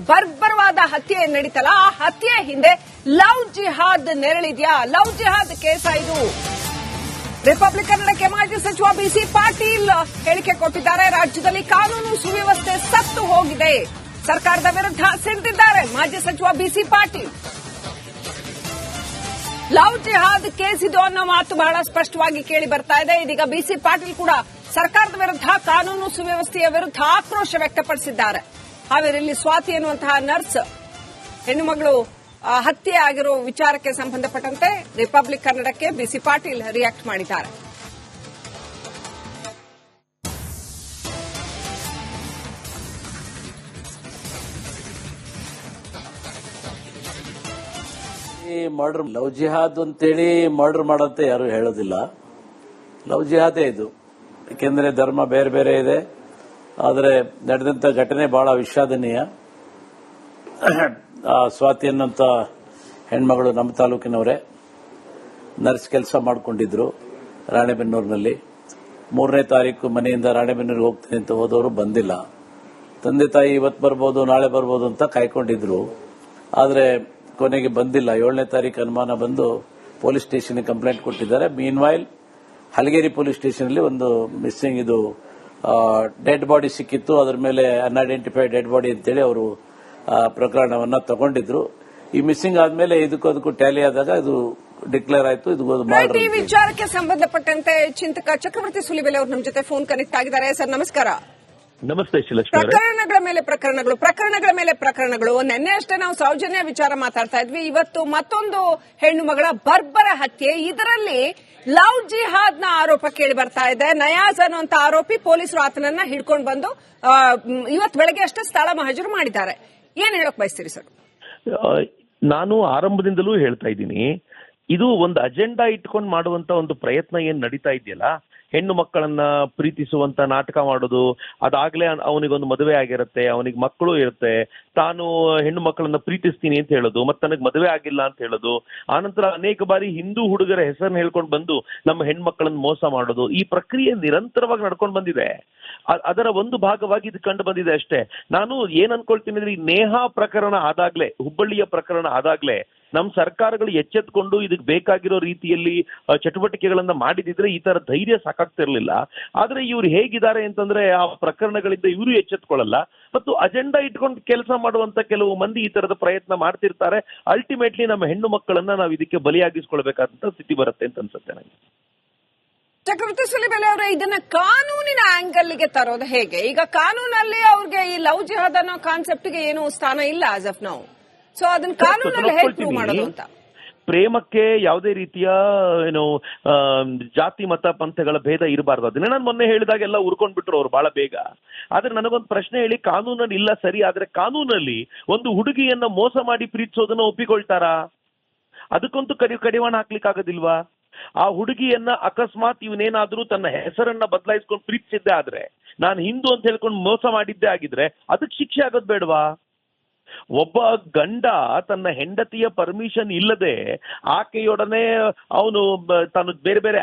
ಬರ್ಬರವಾದ ಹತ್ಯೆ ನಡೀತಲ್ಲ, ಆ ಹತ್ಯೆ ಹಿಂದೆ ಲವ್ ಜಿಹಾದ್ ನೆರಳಿದ್ಯಾ? ಲವ್ ಜಿಹಾದ್ ಕೇಸ ಇದು. ರಿಪಬ್ಲಿಕ್ ಕನ್ನಡಕ್ಕೆ ಮಾಜಿ ಸಚಿವ ಬಿಸಿ ಪಾಟೀಲ್ ಹೇಳಿಕೆ ಕೊಟ್ಟಿದ್ದಾರೆ. ರಾಜ್ಯದಲ್ಲಿ ಕಾನೂನು ಸುವ್ಯವಸ್ಥೆ ಸತ್ತು ಹೋಗಿದೆ, ಸರ್ಕಾರದ ವಿರುದ್ಧ ಸಿಡಿದಿದ್ದಾರೆ ಮಾಜಿ ಸಚಿವ ಬಿಸಿ ಪಾಟೀಲ್. ಲವ್ ಜಿಹಾದ್ ಕೇಸ್ ಇದು ಅನ್ನೋ ಮಾತು ಬಹಳ ಸ್ಪಷ್ಟವಾಗಿ ಕೇಳಿ ಬರ್ತಾ ಇದೆ. ಇದೀಗ ಬಿಸಿ ಪಾಟೀಲ್ ಕೂಡ ಸರ್ಕಾರದ ವಿರುದ್ಧ, ಕಾನೂನು ಸುವ್ಯವಸ್ಥೆಯ ವಿರುದ್ಧ ಆಕ್ರೋಶ ವ್ಯಕ್ತಪಡಿಸಿದ್ದಾರೆ. ಹಾವೇರಿಯಲ್ಲಿ ಸ್ವಾತಿ ಎನ್ನುವಂತಹ ನರ್ಸ್ ಹೆಣ್ಣುಮಗಳು ಹತ್ಯೆ ಆಗಿರೋ ವಿಚಾರಕ್ಕೆ ಸಂಬಂಧಪಟ್ಟಂತೆ ರಿಪಬ್ಲಿಕ್ ಕನ್ನಡಕ್ಕೆ ಬಿಸಿ ಪಾಟೀಲ್ ರಿಯಾಕ್ಟ್ ಮಾಡಿದ್ದಾರೆ. ಮರ್ಡರ್ ಲವ್ ಜಿಹಾದ್ ಅಂತೇಳಿ ಮರ್ಡರ್ ಮಾಡಂತ ಯಾರು ಹೇಳೋದಿಲ್ಲ. ಲವ್ ಜಿಹಾದೇ ಇದು. ಯಾಕೆಂದ್ರೆ ಧರ್ಮ ಬೇರೆ ಬೇರೆ ಇದೆ. ಆದರೆ ನಡೆದಂತ ಘಟನೆ ಬಹಳ ವಿಷಾದನೀಯ. ಸ್ವಾತಿ ಅನ್ನೋಂಥ ಹೆಣ್ಮಗಳು ನಮ್ಮ ತಾಲೂಕಿನವರೇ, ನರ್ಸ್ ಕೆಲಸ ಮಾಡ್ಕೊಂಡಿದ್ರು ರಾಣೆಬೆನ್ನೂರಿನಲ್ಲಿ. 3ನೇ ತಾರೀಕು ಮನೆಯಿಂದ ರಾಣೆಬೆನ್ನೂರಿಗೆ ಹೋಗ್ತೀನಿ ಅಂತ ಹೋದವರು ಬಂದಿಲ್ಲ. ತಂದೆ ತಾಯಿ ಇವತ್ತು ಬರ್ಬೋದು, ನಾಳೆ ಬರ್ಬೋದು ಅಂತ ಕಾಯ್ಕೊಂಡಿದ್ರು. ಆದರೆ ಕೊನೆಗೆ ಬಂದಿಲ್ಲ. 7ನೇ ತಾರೀಕು ಅನುಮಾನ ಬಂದು ಪೊಲೀಸ್ ಸ್ಟೇಷನ್ಗೆ ಕಂಪ್ಲೇಂಟ್ ಕೊಟ್ಟಿದ್ದಾರೆ. ಮೀನ್ವೈಲ್ ಹಲಗೇರಿ ಪೊಲೀಸ್ ಸ್ಟೇಷನ್ ಅಲ್ಲಿ ಒಂದು ಮಿಸ್ಸಿಂಗ್ ಇದು ಡೆಡ್ ಬಾಡಿ ಸಿಕ್ಕಿತ್ತು. ಅದರ ಮೇಲೆ ಅನ್ಐಡೆಂಟಿಫೈಡ್ ಡೆಡ್ ಬಾಡಿ ಅಂತೇಳಿ ಅವರು ಪ್ರಕರಣವನ್ನ ತಗೊಂಡಿದ್ರು. ಈ ಮಿಸ್ಸಿಂಗ್ ಆದ್ಮೇಲೆ ಇದಕ್ಕೂ ಟ್ಯಾಲಿ ಆದಾಗ ಇದು ಡಿಕ್ಲೇರ್ ಆಯ್ತು. ಇದು ಈ ವಿಚಾರಕ್ಕೆ ಸಂಬಂಧಪಟ್ಟಂತೆ ಚಿಂತಕ ಚಕ್ರವರ್ತಿ ಸುಲಿಬೆಲೆ ಅವರು ನಮ್ಮ ಜೊತೆ ಫೋನ್ ಕನೆಕ್ಟ್ ಆಗಿದ್ದಾರೆ. ಸರ್ ನಮಸ್ಕಾರ. ನಮಸ್ತೆ ಶ್ರೀಲಕ್ಷ್ಮಿ. ಪ್ರಕರಣಗಳ ಮೇಲೆ ಪ್ರಕರಣಗಳು. ನಿನ್ನೆ ಅಷ್ಟೇ ನಾವು ಸೌಜನ್ಯ ವಿಚಾರ ಮಾತಾಡ್ತಾ ಇದ್ವಿ. ಇವತ್ತು ಮತ್ತೊಂದು ಹೆಣ್ಣು ಮಗಳ ಬರ್ಬರ ಹತ್ಯೆ. ಇದರಲ್ಲಿ ಲವ್ ಜಿಹಾದ್ ನ ಆರೋಪ ಕೇಳಿ ಬರ್ತಾ ಇದೆ. ನಯಾಜ್ ಅನ್ನುವಂತ ಆರೋಪಿ ಪೊಲೀಸರು ಆತನನ್ನ ಹಿಡ್ಕೊಂಡು ಬಂದು ಇವತ್ತು ಬೆಳಗ್ಗೆ ಅಷ್ಟೇ ಸ್ಥಳ ಮಹಜರು ಮಾಡಿದ್ದಾರೆ. ಏನ್ ಹೇಳಕ್ ಬಯಸ್ತೀರಿ ಸರ್? ನಾನು ಆರಂಭದಿಂದಲೂ ಹೇಳ್ತಾ ಇದ್ದೀನಿ, ಇದು ಒಂದು ಅಜೆಂಡಾ ಇಟ್ಕೊಂಡು ಮಾಡುವಂತ ಒಂದು ಪ್ರಯತ್ನ ಏನ್ ನಡೀತಾ ಇದೆಯಲ್ಲ, ಹೆಣ್ಣು ಮಕ್ಕಳನ್ನ ಪ್ರೀತಿಸುವಂತ ನಾಟಕ ಮಾಡೋದು, ಅದಾಗ್ಲೇ ಅವನಿಗೊಂದು ಮದುವೆ ಆಗಿರುತ್ತೆ, ಅವನಿಗೆ ಮಕ್ಕಳು ಇರುತ್ತೆ, ತಾನು ಹೆಣ್ಣು ಮಕ್ಕಳನ್ನ ಪ್ರೀತಿಸ್ತೀನಿ ಅಂತ ಹೇಳೋದು, ಮತ್ತೆ ನನಗೆ ಮದುವೆ ಆಗಿಲ್ಲ ಅಂತ ಹೇಳೋದು, ಆನಂತರ ಅನೇಕ ಬಾರಿ ಹಿಂದೂ ಹುಡುಗರ ಹೆಸರನ್ನ ಹೇಳ್ಕೊಂಡು ಬಂದು ನಮ್ಮ ಹೆಣ್ಮಕ್ಕಳನ್ನ ಮೋಸ ಮಾಡೋದು, ಈ ಪ್ರಕ್ರಿಯೆ ನಿರಂತರವಾಗಿ ನಡ್ಕೊಂಡು ಬಂದಿದೆ. ಅದರ ಒಂದು ಭಾಗವಾಗಿ ಇದು ಕಂಡು ಬಂದಿದೆ ಅಷ್ಟೇ. ನಾನು ಏನ್ ಅನ್ಕೊಳ್ತೀನಿ ಅಂದ್ರೆ, ಈ ನೇಹಾ ಪ್ರಕರಣ ಆದಾಗ್ಲೇ, ಹುಬ್ಬಳ್ಳಿಯ ಪ್ರಕರಣ ಆದಾಗ್ಲೇ ನಮ್ಮ ಸರ್ಕಾರಗಳು ಎಚ್ಚೆತ್ಕೊಂಡು ಇದಕ್ಕೆ ಬೇಕಾಗಿರೋ ರೀತಿಯಲ್ಲಿ ಚಟುವಟಿಕೆಗಳನ್ನ ಮಾಡಿದಿದ್ರೆ ಈ ತರ ಧೈರ್ಯ ಸಾಕಾಗ್ತಿರ್ಲಿಲ್ಲ. ಆದ್ರೆ ಇವ್ರು ಹೇಗಿದ್ದಾರೆ ಅಂತಂದ್ರೆ, ಆ ಪ್ರಕರಣಗಳಿಂದ ಇವರು ಎಚ್ಚೆತ್ಕೊಳ್ಳಲ್ಲ ಮತ್ತು ಅಜೆಂಡಾ ಇಟ್ಕೊಂಡು ಕೆಲಸ ಮಾಡುವಂತ ಕೆಲವು ಮಂದಿ ಈ ತರದ ಪ್ರಯತ್ನ ಮಾಡ್ತಿರ್ತಾರೆ. ಅಲ್ಟಿಮೇಟ್ಲಿ ನಮ್ಮ ಹೆಣ್ಣು ಮಕ್ಕಳನ್ನ ನಾವು ಇದಕ್ಕೆ ಬಲಿಯಾಗಿಸ್ಕೊಳ್ಬೇಕಾದಂತ ಸ್ಥಿತಿ ಬರುತ್ತೆ ಅಂತ ಅನ್ಸುತ್ತೆ ನನಗೆ. ಚಕ್ರವರ್ತಿ ಸುಲಿಬೆಲೆ ಅವರೇ, ಇದನ್ನ ಕಾನೂನಿನ ಆಂಗಲ್ಗೆ ತರೋದು ಹೇಗೆ? ಈಗ ಕಾನೂನಲ್ಲಿ ಅವ್ರಿಗೆ ಈ ಲವ್ ಜಿಹಾದ್ ಅನ್ನೋ ಕಾನ್ಸೆಪ್ಟ್ಗೆ ಏನು ಸ್ಥಾನ ಇಲ್ಲ ಆಸ್ ಆಫ್ ನೌ. ಸೊ ಅದನ್ನ ಕಾನೂನಲ್ಲಿ ಹೇಗೆ ಪ್ರೂವ್ ಮಾಡೋದು ಅಂತ? ಪ್ರೇಮಕ್ಕೆ ಯಾವುದೇ ರೀತಿಯ ಜಾತಿ ಮತ ಪಂಥಗಳ ಭೇದ ಇರಬಾರ್ದು. ಅದನ್ನೇ ನಾನು ಮೊನ್ನೆ ಹೇಳಿದಾಗೆಲ್ಲ ಉರ್ಕೊಂಡ್ಬಿಟ್ರು ಅವ್ರು ಬಹಳ ಬೇಗ. ಆದ್ರೆ ನನಗೊಂದು ಪ್ರಶ್ನೆ ಹೇಳಿ, ಕಾನೂನಲ್ಲಿ ಇಲ್ಲ ಸರಿ, ಆದ್ರೆ ಕಾನೂನಲ್ಲಿ ಒಂದು ಹುಡುಗಿಯನ್ನ ಮೋಸ ಮಾಡಿ ಪ್ರೀತಿಸೋದನ್ನ ಒಪ್ಪಿಕೊಳ್ತಾರಾ? ಅದಕ್ಕಂತೂ ಕಡಿವಾಣ ಹಾಕ್ಲಿಕ್ಕೆ ಆಗೋದಿಲ್ವಾ? ಆ ಹುಡುಗಿಯನ್ನ ಅಕಸ್ಮಾತ್ ಇವನೇನಾದ್ರೂ ತನ್ನ ಹೆಸರನ್ನ ಬದಲಾಯಿಸ್ಕೊಂಡು ಪ್ರೀತಿಸಿದ್ದೆ ಆದ್ರೆ, ನಾನು ಹಿಂದೂ ಅಂತ ಹೇಳ್ಕೊಂಡು ಮೋಸ ಮಾಡಿದ್ದೆ ಆಗಿದ್ರೆ ಅದಕ್ಕೆ ಶಿಕ್ಷೆ ಆಗೋದ್ ಬೇಡವಾ? ಒಬ್ಬ ಗಂಡ ತನ್ನ ಹೆಂಡತಿಯ ಪರ್ಮಿಷನ್ ಇಲ್ಲದೆ ಆಕೆಯೊಡನೆ ಅವನು ತಾನು ಬೇರೆ ಬೇರೆ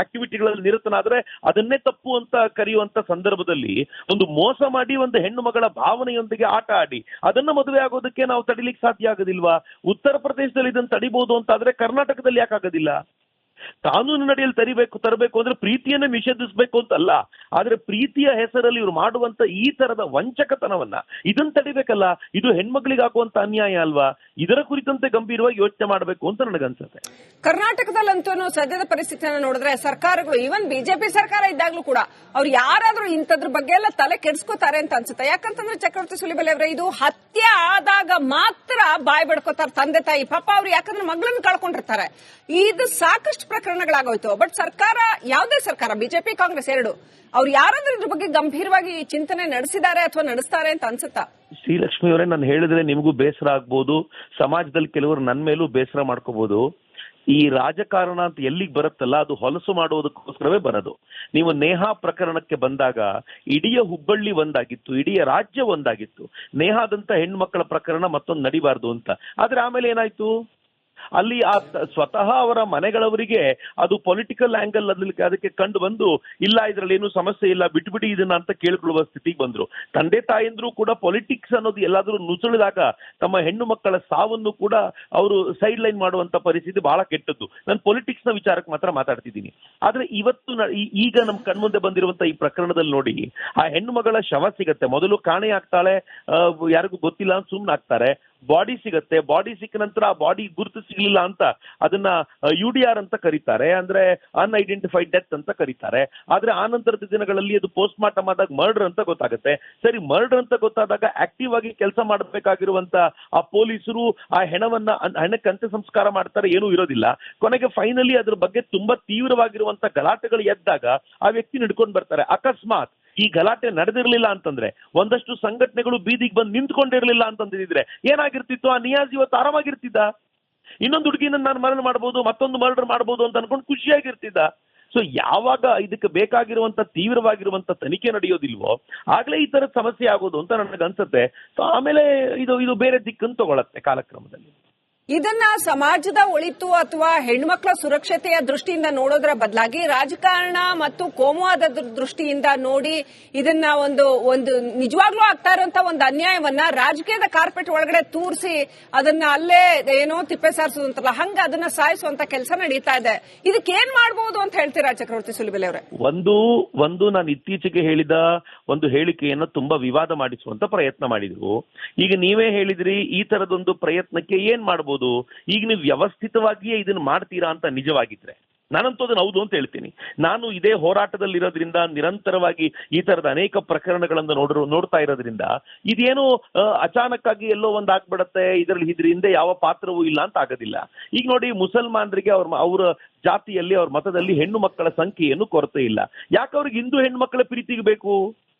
ಆಕ್ಟಿವಿಟಿಗಳಲ್ಲಿ ನಿರತನಾದ್ರೆ ಅದನ್ನೇ ತಪ್ಪು ಅಂತ ಕರೆಯುವಂತ ಸಂದರ್ಭದಲ್ಲಿ ಒಂದು ಮೋಸ ಮಾಡಿ ಒಂದು ಹೆಣ್ಣು ಮಗಳ ಭಾವನೆಯೊಂದಿಗೆ ಆಟ ಆಡಿ ಅದನ್ನ ಮದುವೆ ಆಗೋದಕ್ಕೆ ನಾವು ತಡಿಲಿಕ್ಕೆ ಸಾಧ್ಯ ಆಗೋದಿಲ್ವಾ? ಉತ್ತರ ಪ್ರದೇಶದಲ್ಲಿ ಇದನ್ನು ತಡಿಬಹುದು ಅಂತ ಆದ್ರೆ ಕರ್ನಾಟಕದಲ್ಲಿ ಯಾಕಾಗೋದಿಲ್ಲ? ಕಾನೂನಿನಡಿಯಲ್ಲಿ ತರಬೇಕು ಅಂದ್ರೆ ಪ್ರೀತಿಯನ್ನ ನಿಷೇಧಿಸಬೇಕು ಅಂತಲ್ಲ, ಆದ್ರೆ ಪ್ರೀತಿಯ ಹೆಸರಲ್ಲಿ ಇವರು ಮಾಡುವಂತ ಈ ತರದ ವಂಚಕತನವನ್ನ ಇದನ್ನ ತಡಿಬೇಕಲ್ಲ. ಇದು ಹೆಣ್ಮಕ್ಳಿಗೆ ಹಾಕುವಂತ ಅನ್ಯಾಯ ಅಲ್ವಾ? ಇದರ ಕುರಿತಂತೆ ಗಂಭೀರವಾಗಿ ಯೋಚನೆ ಮಾಡಬೇಕು ಅಂತ ನನಗನ್ಸುತ್ತೆ. ಕರ್ನಾಟಕದಲ್ಲಂತೂ ಸದ್ಯದ ಪರಿಸ್ಥಿತಿಯನ್ನು ನೋಡಿದ್ರೆ ಸರ್ಕಾರಗಳು, ಈವನ್ ಬಿಜೆಪಿ ಸರ್ಕಾರ ಇದ್ದಾಗ್ಲೂ ಕೂಡ ಅವ್ರು ಯಾರಾದ್ರೂ ಇಂಥದ್ರ ಬಗ್ಗೆ ಎಲ್ಲ ತಲೆ ಕೆಡಿಸ್ಕೋತಾರೆ ಅಂತ ಅನ್ಸುತ್ತೆ. ಯಾಕಂತಂದ್ರೆ ಚಕ್ರವರ್ತಿ ಸುಲಿಬೆಲೆ ಅವರೇ, ಇದು ಹತ್ಯೆ ಆದಾಗ ಮಾತ್ರ ಬಾಯ್ ಬಿಡ್ಕೋತಾರೆ ತಂದೆ ತಾಯಿ. ಪಾಪ ಅವ್ರು ಯಾಕಂದ್ರೆ ಮಗಳನ್ನ ಕಳ್ಕೊಂಡಿರ್ತಾರೆ. ಇದು ಸಾಕಷ್ಟು ಪ್ರಕರಣಗಳಾಗೋಯ್ತು. ಬಟ್ ಸರ್ಕಾರ, ಯಾವುದೇ ಸರ್ಕಾರ, ಬಿಜೆಪಿ ಕಾಂಗ್ರೆಸ್ ಎರಡು, ಅವ್ರು ಯಾರಾದ್ರೂ ಇದ್ರ ಬಗ್ಗೆ ಗಂಭೀರವಾಗಿ ಚಿಂತನೆ ನಡೆಸಿದ್ದಾರೆ ಅಥವಾ ನಡೆಸ್ತಾರೆ ಅಂತ ಅನ್ಸುತ್ತಾ? ಶ್ರೀಲಕ್ಷ್ಮಿ ಅವರೇ, ನಾನು ಹೇಳಿದ್ರೆ ನಿಮಗೂ ಬೇಸರ ಆಗ್ಬೋದು, ಸಮಾಜದಲ್ಲಿ ಕೆಲವರು ನನ್ನ ಮೇಲೂ ಬೇಸರ ಮಾಡ್ಕೋಬಹುದು. ಈ ರಾಜಕಾರಣ ಅಂತ ಎಲ್ಲಿಗೆ ಬರುತ್ತಲ್ಲ, ಅದು ಹೊಲಸು ಮಾಡುವುದಕ್ಕೋಸ್ಕರವೇ ಬರೋದು. ನೀವು ನೇಹಾ ಪ್ರಕರಣಕ್ಕೆ ಬಂದಾಗ ಇಡೀ ಹುಬ್ಬಳ್ಳಿ ಒಂದಾಗಿತ್ತು, ಇಡೀ ರಾಜ್ಯ ಒಂದಾಗಿತ್ತು. ನೇಹಾದಂತ ಹೆಣ್ಮಕ್ಕಳ ಪ್ರಕರಣ ಮತ್ತೊಂದು ನಡಿಬಾರ್ದು ಅಂತ. ಆದ್ರೆ ಆಮೇಲೆ ಏನಾಯ್ತು? ಅಲ್ಲಿ ಸ್ವತಃ ಅವರ ಮನೆಗಳವರಿಗೆ ಅದು ಪೊಲಿಟಿಕಲ್ ಆಂಗಲ್ ಅದಕ್ಕೆ ಕಂಡು ಬಂದು ಇಲ್ಲ ಇದ್ರಲ್ಲಿ ಏನು ಸಮಸ್ಯೆ ಇಲ್ಲ ಬಿಟ್ಬಿಡಿ ಇದನ್ನ ಅಂತ ಕೇಳ್ಕೊಳ್ಳುವ ಸ್ಥಿತಿಗೆ ಬಂದ್ರು. ತಂದೆ ತಾಯಂದ್ರು ಕೂಡ ಪೊಲಿಟಿಕ್ಸ್ ಅನ್ನೋದು ಎಲ್ಲಾದ್ರೂ ನುಸುಳಿದಾಗ ತಮ್ಮ ಹೆಣ್ಣು ಮಕ್ಕಳ ಸಾವನ್ನು ಕೂಡ ಅವರು ಸೈಡ್ ಲೈನ್ ಮಾಡುವಂತ ಪರಿಸ್ಥಿತಿ ಬಹಳ ಕೆಟ್ಟದ್ದು. ನಾನು ಪೊಲಿಟಿಕ್ಸ್ ನ ವಿಚಾರಕ್ಕೆ ಮಾತ್ರ ಮಾತಾಡ್ತಿದ್ದೀನಿ. ಆದ್ರೆ ಇವತ್ತು ಈಗ ನಮ್ ಕಣ್ಮುಂದೆ ಬಂದಿರುವಂತ ಈ ಪ್ರಕರಣದಲ್ಲಿ ನೋಡಿ, ಆ ಹೆಣ್ಣು ಮಗಳ ಶವ ಸಿಗತ್ತೆ, ಮೊದಲು ಕಾಣೆ ಆಗ್ತಾಳೆ, ಯಾರಿಗೂ ಗೊತ್ತಿಲ್ಲ ಅಂತ ಸುಮ್ನೆ ಆಗ್ತಾರೆ, ಬಾಡಿ ಸಿಗತ್ತೆ, ಬಾಡಿ ಸಿಕ್ಕ ನಂತರ ಆ ಬಾಡಿ ಗುರುತು ಸಿಗ್ಲಿಲ್ಲ ಅಂತ ಅದನ್ನ UDR ಅಂತ ಕರೀತಾರೆ, ಅಂದ್ರೆ ಅನ್ಐಡೆಂಟಿಫೈಡ್ ಡೆತ್ ಅಂತ ಕರೀತಾರೆ. ಆದ್ರೆ ಆ ನಂತರದ ದಿನಗಳಲ್ಲಿ ಅದು ಪೋಸ್ಟ್ ಮಾರ್ಟಮ್ ಆದಾಗ ಮರ್ಡರ್ ಅಂತ ಗೊತ್ತಾಗುತ್ತೆ. ಸರಿ, ಮರ್ಡರ್ ಅಂತ ಗೊತ್ತಾದಾಗ ಆಕ್ಟಿವ್ ಆಗಿ ಕೆಲಸ ಮಾಡಬೇಕಾಗಿರುವಂತ ಆ ಪೊಲೀಸರು ಆ ಹೆಣಕ್ಕೆ ಅಂತ್ಯ ಸಂಸ್ಕಾರ ಮಾಡ್ತಾರೆ, ಏನೂ ಇರೋದಿಲ್ಲ. ಕೊನೆಗೆ ಫೈನಲಿ ಅದ್ರ ಬಗ್ಗೆ ತುಂಬಾ ತೀವ್ರವಾಗಿರುವಂತ ಗಲಾಟೆಗಳು ಎದ್ದಾಗ ಆ ವ್ಯಕ್ತಿ ಹಿಡ್ಕೊಂಡು ಬರ್ತಾರೆ. ಅಕಸ್ಮಾತ್ ಈ ಗಲಾಟೆ ನಡೆದಿರ್ಲಿಲ್ಲ ಅಂತಂದ್ರೆ, ಒಂದಷ್ಟು ಸಂಘಟನೆಗಳು ಬೀದಿಗೆ ಬಂದು ನಿಂತ್ಕೊಂಡಿರ್ಲಿಲ್ಲ ಅಂತಂದಿದ್ರೆ ಏನಾಗಿರ್ತಿತ್ತು? ಆ ನಿಯಾಜ್ ಇವತ್ತು ಆರಾಮಾಗಿರ್ತಿದ್ದ. ಇನ್ನೊಂದು ಹುಡುಗಿನ ನಾನು ಮರಣ ಮಾಡ್ಬೋದು, ಮತ್ತೊಂದು ಮರ್ಡರ್ ಮಾಡ್ಬೋದು ಅಂತ ಅನ್ಕೊಂಡು ಖುಷಿಯಾಗಿರ್ತಿದ್ದ. ಸೊ ಯಾವಾಗ ಇದಕ್ಕೆ ಬೇಕಾಗಿರುವಂತ ತೀವ್ರವಾಗಿರುವಂತ ತನಿಖೆ ನಡೆಯೋದಿಲ್ವೋ ಆಗ್ಲೇ ಈ ತರದ ಸಮಸ್ಯೆ ಆಗೋದು ಅಂತ ನನಗನ್ಸುತ್ತೆ. ಸೊ ಆಮೇಲೆ ಇದು ಬೇರೆ ದಿಕ್ಕನ್ನು ತಗೊಳತ್ತೆ ಕಾಲಕ್ರಮದಲ್ಲಿ. ಇದನ್ನ ಸಮಾಜದ ಒಳಿತು ಅಥವಾ ಹೆಣ್ಮಕ್ಳ ಸುರಕ್ಷತೆಯ ದೃಷ್ಟಿಯಿಂದ ನೋಡೋದ್ರ ಬದಲಾಗಿ ರಾಜಕಾರಣ ಮತ್ತು ಕೋಮುವಾದದ ದೃಷ್ಟಿಯಿಂದ ನೋಡಿ ಇದನ್ನ ಒಂದು ನಿಜವಾಗ್ಲೂ ಆಗ್ತಾ ಇರುವಂತ ಒಂದು ಅನ್ಯಾಯವನ್ನ ರಾಜಕೀಯದ ಕಾರ್ಪೆಟ್ ಒಳಗಡೆ ತೂರಿಸಿ ಅದನ್ನ ಅಲ್ಲೇ ಏನೋ ತಿಪ್ಪೆ ಸಾರಿಸೋದು ಅಂತಲ್ಲ, ಹಂಗ ಅದನ್ನ ಸಾಯಿಸುವಂತ ಕೆಲಸ ನಡೀತಾ ಇದೆ. ಇದಕ್ಕೆ ಏನ್ ಮಾಡಬಹುದು ಅಂತ ಹೇಳ್ತೀರಾ ಚಕ್ರವರ್ತಿ ಸುಲಿಬೆಲೆ ಅವರೇ? ಒಂದು ನಾನು ಇತ್ತೀಚೆಗೆ ಹೇಳಿದ ಒಂದು ಹೇಳಿಕೆಯನ್ನು ತುಂಬಾ ವಿವಾದ ಮಾಡಿಸುವಂತ ಪ್ರಯತ್ನ ಮಾಡಿದ್ರು. ಈಗ ನೀವೇ ಹೇಳಿದ್ರಿ, ಈ ತರದೊಂದು ಪ್ರಯತ್ನಕ್ಕೆ ಏನ್ ಮಾಡಬಹುದು, ಈಗ ನೀವು ವ್ಯವಸ್ಥಿತವಾಗಿಯೇ ಇದನ್ನ ಮಾಡ್ತೀರಾ ಅಂತ ನಿಜವಾಗಿದ್ರೆ ನಾನಂತೂ ಅದನ್ನ ಹೌದು ಅಂತ ಹೇಳ್ತೀನಿ. ನಾನು ಇದೇ ಹೋರಾಟದಲ್ಲಿರೋದ್ರಿಂದ, ನಿರಂತರವಾಗಿ ಈ ತರದ ಅನೇಕ ಪ್ರಕರಣಗಳನ್ನು ನೋಡ್ತಾ ಇರೋದ್ರಿಂದ ಇದೇನು ಅಚಾನಕ್ ಆಗಿ ಎಲ್ಲೋ ಒಂದ್ ಆಗ್ಬಿಡತ್ತೆ, ಇದರಲ್ಲಿ ಇದ್ರ ಹಿಂದೆ ಯಾವ ಪಾತ್ರವೂ ಇಲ್ಲ ಅಂತ ಆಗೋದಿಲ್ಲ. ಈಗ ನೋಡಿ, ಮುಸಲ್ಮಾನರಿಗೆ ಅವ್ರ ಜಾತಿಯಲ್ಲಿ, ಅವ್ರ ಮತದಲ್ಲಿ ಹೆಣ್ಣು ಮಕ್ಕಳ ಸಂಖ್ಯೆಯನ್ನು ಕೊರತೆ ಇಲ್ಲ. ಯಾಕೆ ಅವ್ರಿಗೆ ಹಿಂದೂ ಹೆಣ್ಣು ಮಕ್ಕಳ ಪ್ರೀತಿಗೆ ಬೇಕು?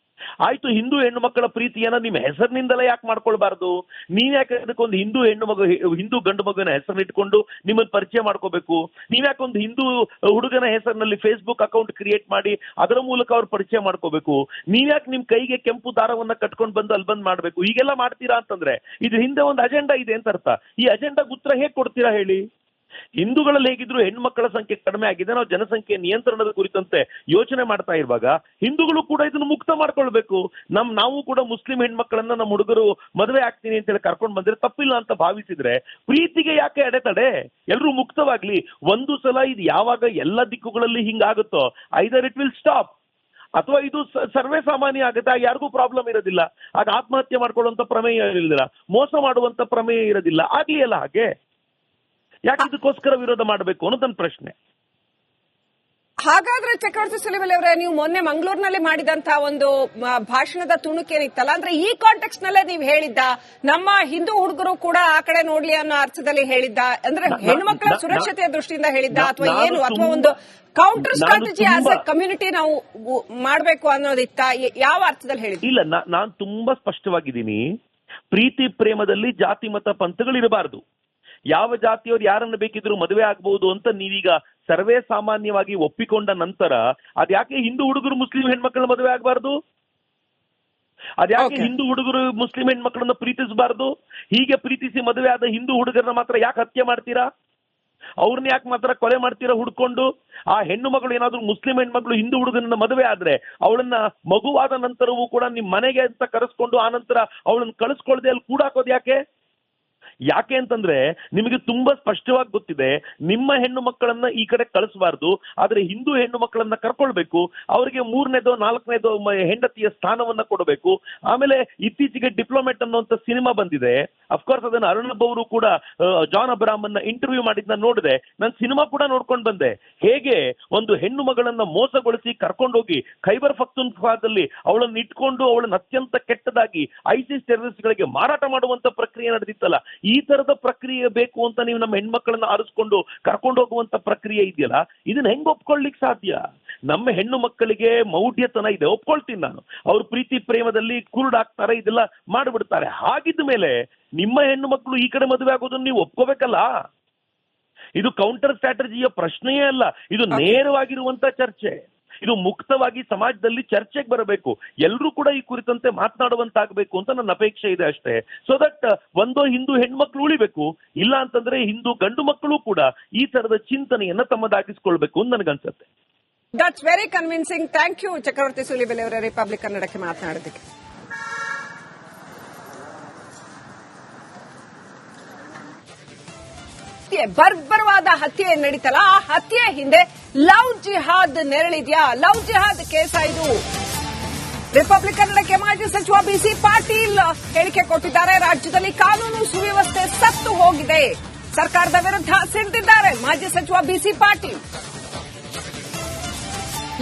ಆಯ್ತು, ಹಿಂದೂ ಹೆಣ್ಣು ಮಕ್ಕಳ ಪ್ರೀತಿಯನ್ನ ನಿಮ್ಮ ಹೆಸರಿನಿಂದಲೇ ಯಾಕೆ ಮಾಡ್ಕೊಳ್ಬಾರ್ದು? ನೀವ್ಯಾಕೆ ಅದಕ್ಕೊಂದು ಹಿಂದೂ ಗಂಡು ಮಗುವಿನ ಹೆಸರನ್ನ ಇಟ್ಕೊಂಡು ನಿಮ್ಮನ್ನು ಪರಿಚಯ ಮಾಡ್ಕೋಬೇಕು? ನೀವ್ಯಾಕೆ ಒಂದು ಹಿಂದೂ ಹುಡುಗನ ಹೆಸರಿನಲ್ಲಿ ಫೇಸ್ಬುಕ್ ಅಕೌಂಟ್ ಕ್ರಿಯೇಟ್ ಮಾಡಿ ಅದರ ಮೂಲಕ ಅವ್ರು ಪರಿಚಯ ಮಾಡ್ಕೋಬೇಕು? ನೀವ್ಯಾಕೆ ನಿಮ್ ಕೈಗೆ ಕೆಂಪು ದಾರವನ್ನ ಕಟ್ಕೊಂಡು ಬಂದು ಅಲ್ಲಿ ಬಂದ್ ಮಾಡ್ಬೇಕು? ಹೀಗೆಲ್ಲ ಮಾಡ್ತೀರಾ ಅಂತಂದ್ರೆ ಇದ್ರ ಹಿಂದೆ ಒಂದು ಅಜೆಂಡಾ ಇದೆ ಅಂತ ಅರ್ಥ. ಈ ಅಜೆಂಡಾಗ ಉತ್ತರ ಹೇಗೆ ಕೊಡ್ತೀರಾ ಹೇಳಿ? ಹಿಂದೂಗಳಲ್ಲಿ ಹೇಗಿದ್ರು ಹೆಣ್ಣು ಮಕ್ಕಳ ಸಂಖ್ಯೆ ಕಡಿಮೆ ಆಗಿದೆ, ನಾವು ಜನಸಂಖ್ಯೆ ನಿಯಂತ್ರಣದ ಕುರಿತಂತೆ ಯೋಚನೆ ಮಾಡ್ತಾ ಇರುವಾಗ ಹಿಂದೂಗಳು ಕೂಡ ಇದನ್ನು ಮುಕ್ತ ಮಾಡ್ಕೊಳ್ಬೇಕು. ನಾವು ಕೂಡ ಮುಸ್ಲಿಂ ಹೆಣ್ಮಕ್ಳನ್ನ ನಮ್ಮ ಹುಡುಗರು ಮದುವೆ ಆಗ್ತೀನಿ ಅಂತ ಹೇಳಿ ಕರ್ಕೊಂಡು ಬಂದ್ರೆ ತಪ್ಪಿಲ್ಲ ಅಂತ ಭಾವಿಸಿದ್ರೆ ಪ್ರೀತಿಗೆ ಯಾಕೆ ಅಡೆತಡೆ? ಎಲ್ರೂ ಮುಕ್ತವಾಗ್ಲಿ. ಒಂದು ಸಲ ಇದು ಯಾವಾಗ ಎಲ್ಲ ದಿಕ್ಕುಗಳಲ್ಲಿ ಹಿಂಗಾಗುತ್ತೋ ಐದರ್ ಇಟ್ ವಿಲ್ ಸ್ಟಾಪ್, ಅಥವಾ ಇದು ಸರ್ವೇ ಸಾಮಾನ್ಯ ಆಗುತ್ತೆ. ಯಾರಿಗೂ ಪ್ರಾಬ್ಲಮ್ ಇರೋದಿಲ್ಲ. ಆಗ ಆತ್ಮಹತ್ಯೆ ಮಾಡ್ಕೊಳ್ಳುವಂತ ಪ್ರಮೇಯ ಇರೋದಿಲ್ಲ, ಮೋಸ ಮಾಡುವಂತ ಪ್ರಮೇಯ ಇರೋದಿಲ್ಲ. ಆಗ್ಲಿ ಅಲ್ಲ ಹಾಗೆ? ಯಾಕೆ ಇದಕ್ಕೋಸ್ಕರ ವಿರೋಧ ಮಾಡಬೇಕು ಅನ್ನೋದು ನನ್ನ ಪ್ರಶ್ನೆ. ಹಾಗಾದ್ರೆ ಚಕ್ರವರ್ತಿ ಸುಲಿಬೆಲೆ ಅವರೇ, ನೀವು ಮೊನ್ನೆ ಮಂಗಳೂರಿನಲ್ಲಿ ಮಾಡಿದಂತ ಒಂದು ಭಾಷಣದ ತುಣುಕೇನಿತ್ತಲ್ಲ, ಅಂದ್ರೆ ಈ ಕಾಂಟೆಕ್ಸ್ಟ್ ನಲ್ಲೇ ನೀವು ಹೇಳಿದ್ದ ನಮ್ಮ ಹಿಂದೂ ಹುಡುಗರು ಕೂಡ ಆ ಕಡೆ ನೋಡ್ಲಿ ಅನ್ನೋ ಅರ್ಥದಲ್ಲಿ ಹೇಳಿದ್ದ, ಅಂದ್ರೆ ಹೆಣ್ಮಕ್ಳ ಸುರಕ್ಷತೆಯ ದೃಷ್ಟಿಯಿಂದ ಹೇಳಿದ್ದ, ಅಥವಾ ಏನು, ಅಥವಾ ಒಂದು counter strategy as A community ನಾವು ಮಾಡಬೇಕು ಅನ್ನೋದಿತ್ತ? ಯಾವ ಅರ್ಥದಲ್ಲಿ ಹೇಳಿದ್ದ? ಇಲ್ಲ, ನಾನು ತುಂಬಾ ಸ್ಪಷ್ಟವಾಗಿದ್ದೀನಿ. ಪ್ರೀತಿ ಪ್ರೇಮದಲ್ಲಿ ಜಾತಿ ಮತ ಪಂಥಗಳಿರಬಾರದು. ಯಾವ ಜಾತಿಯವರು ಯಾರನ್ನು ಬೇಕಿದ್ರು ಮದುವೆ ಆಗಬಹುದು ಅಂತ ನೀವೀಗ ಸರ್ವೇ ಸಾಮಾನ್ಯವಾಗಿ ಒಪ್ಪಿಕೊಂಡ ನಂತರ ಅದ್ಯಾಕೆ ಹಿಂದೂ ಹುಡುಗರು ಮುಸ್ಲಿಂ ಹೆಣ್ಮಕ್ಳ ಮದುವೆ ಆಗಬಾರ್ದು? ಅದ್ಯಾಕೆ ಹಿಂದೂ ಹುಡುಗರು ಮುಸ್ಲಿಂ ಹೆಣ್ಮಕ್ಳನ್ನ ಪ್ರೀತಿಸಬಾರ್ದು? ಹೀಗೆ ಪ್ರೀತಿಸಿ ಮದುವೆ ಆದ ಹಿಂದೂ ಹುಡುಗರನ್ನ ಮಾತ್ರ ಯಾಕೆ ಹತ್ಯೆ ಮಾಡ್ತೀರಾ? ಅವ್ರನ್ನ ಯಾಕೆ ಮಾತ್ರ ಕೊಲೆ ಮಾಡ್ತೀರಾ ಹುಡ್ಕೊಂಡು? ಆ ಹೆಣ್ಣು ಮಗಳು ಏನಾದ್ರು ಮುಸ್ಲಿಂ ಹೆಣ್ಮಕ್ಳು ಹಿಂದೂ ಹುಡುಗನ ಮದುವೆ ಆದ್ರೆ ಅವಳನ್ನ ಮಗುವಾದ ನಂತರವೂ ಕೂಡ ನಿಮ್ ಮನೆಗೆ ಅಂತ ಕರೆಸ್ಕೊಂಡು ಆ ನಂತರ ಅವಳನ್ನ ಕಳಿಸ್ಕೊಳ್ದೆ ಅಲ್ಲಿ ಕೂಡಾಕೋದು ಯಾಕೆ? ಯಾಕೆ ಅಂತಂದ್ರೆ ನಿಮಗೆ ತುಂಬಾ ಸ್ಪಷ್ಟವಾಗಿ ಗೊತ್ತಿದೆ, ನಿಮ್ಮ ಹೆಣ್ಣು ಮಕ್ಕಳನ್ನ ಈ ಕಡೆ ಕಳಿಸಬಾರ್ದು, ಆದ್ರೆ ಹಿಂದೂ ಹೆಣ್ಣು ಮಕ್ಕಳನ್ನ ಕರ್ಕೊಳ್ಬೇಕು, ಅವರಿಗೆ 3ನೇದೋ 4ನೇದೋ ಹೆಂಡತಿಯ ಸ್ಥಾನವನ್ನ ಕೊಡಬೇಕು. ಆಮೇಲೆ ಇತ್ತೀಚೆಗೆ ಡಿಪ್ಲೊಮೆಟ್ ಅನ್ನುವಂತ ಸಿನಿಮಾ ಬಂದಿದೆ. ಅಫ್ಕೋರ್ಸ್ ಅದನ್ನ ಅರುಣಬ್ ಅವರು ಕೂಡ ಜಾನ್ ಅಬ್ರಾಮನ್ನ ಇಂಟರ್ವ್ಯೂ ಮಾಡಿದ್ನ ನೋಡಿದೆ. ನಾನು ಸಿನಿಮಾ ಕೂಡ ನೋಡ್ಕೊಂಡು ಬಂದೆ. ಹೇಗೆ ಒಂದು ಹೆಣ್ಣು ಮಗಳನ್ನ ಮೋಸಗೊಳಿಸಿ ಕರ್ಕೊಂಡೋಗಿ ಖೈಬರ್ ಪಖ್ತೂನ್ಖ್ವಾದಲ್ಲಿ ಅವಳನ್ನ ಇಟ್ಕೊಂಡು ಅವಳನ್ನ ಅತ್ಯಂತ ಕೆಟ್ಟದಾಗಿ ಐಸಿಸ್ ಟೆರರಿಸ್ಟ್ ಗಳಿಗೆ ಮಾರಾಟ ಮಾಡುವಂತ ಪ್ರಕ್ರಿಯೆ ನಡೆದಿತ್ತಲ್ಲ. ಈ ತರದ ಪ್ರಕ್ರಿಯೆ ಬೇಕು ಅಂತ ನೀವು ನಮ್ಮ ಹೆಣ್ಮಕ್ಳನ್ನ ಆರಿಸ್ಕೊಂಡು ಕರ್ಕೊಂಡು ಹೋಗುವಂತ ಪ್ರಕ್ರಿಯೆ ಇದೆಯಲ್ಲ, ಇದನ್ನ ಹೆಂಗ್ ಒಪ್ಕೊಳ್ಳಿಕ್ ಸಾಧ್ಯ? ನಮ್ಮ ಹೆಣ್ಣು ಮಕ್ಕಳಿಗೆ ಮೌಢ್ಯತನ ಇದೆ, ಒಪ್ಕೊಳ್ತೀನಿ ನಾನು. ಅವ್ರ ಪ್ರೀತಿ ಪ್ರೇಮದಲ್ಲಿ ಕುರುಡಾಗ್ತಾರೆ, ಇದೆಲ್ಲ ಮಾಡಿಬಿಡ್ತಾರೆ. ಹಾಗಿದ್ದ ಮೇಲೆ ನಿಮ್ಮ ಹೆಣ್ಣು ಮಕ್ಕಳು ಈ ಕಡೆ ಮದುವೆ ಆಗೋದನ್ನ ನೀವು ಒಪ್ಕೋಬೇಕಲ್ಲ. ಇದು ಕೌಂಟರ್ ಸ್ಟ್ರಾಟಜಿಯ ಪ್ರಶ್ನೆಯೇ ಅಲ್ಲ, ಇದು ನೇರವಾಗಿರುವಂತ ಚರ್ಚೆ. ಇದು ಮುಕ್ತವಾಗಿ ಸಮಾಜದಲ್ಲಿ ಚರ್ಚೆಗೆ ಬರಬೇಕು, ಎಲ್ಲರೂ ಕೂಡ ಈ ಕುರಿತಂತೆ ಮಾತನಾಡುವಂತಾಗಬೇಕು ಅಂತ ನನ್ನ ಅಪೇಕ್ಷೆ ಇದೆ ಅಷ್ಟೇ. ಸೊ ದಟ್ ಒಂದೋ ಹಿಂದೂ ಹೆಣ್ಮಕ್ಳು ಉಳಿಬೇಕು, ಇಲ್ಲ ಅಂತಂದ್ರೆ ಹಿಂದೂ ಗಂಡು ಮಕ್ಕಳು ಕೂಡ ಈ ತರದ ಚಿಂತನೆಯನ್ನ ತಮ್ಮದಾಗಿಸ್ಕೊಳ್ಬೇಕು ಅಂತ ನನಗನ್ಸುತ್ತೆ. That's very convincing. Thank you Chakravarthy Sulibele ಅವರ ರಿಪಬ್ಲಿಕ್ ಕನ್ನಡಕ್ಕೆ ಮಾತನಾಡೋದಕ್ಕೆ. ಬರ್ಬರವಾದ ಹತ್ಯೆ ನಡೀತಲ್ಲ, ಆ ಹತ್ಯೆ ಹಿಂದೆ ಲವ್ ಜಿಹಾದ್ ನೆರಳಿದ್ಯಾ? ಲವ್ ಜಿಹಾದ್ ಕೇಸ ಇದು. ರಿಪಬ್ಲಿಕ್ ಕನ್ನಡಕ್ಕೆ ಮಾಜಿ ಸಚಿವ ಬಿಸಿ ಪಾಟೀಲ್ ಹೇಳಿಕೆ ಕೊಟ್ಟಿದ್ದಾರೆ. ರಾಜ್ಯದಲ್ಲಿ ಕಾನೂನು ಸುವ್ಯವಸ್ಥೆ ಸತ್ತು ಹೋಗಿದೆ, ಸರ್ಕಾರದ ವಿರುದ್ಧ ಸಿಡಿದಿದ್ದಾರೆ ಮಾಜಿ ಸಚಿವ ಬಿಸಿ ಪಾಟೀಲ್.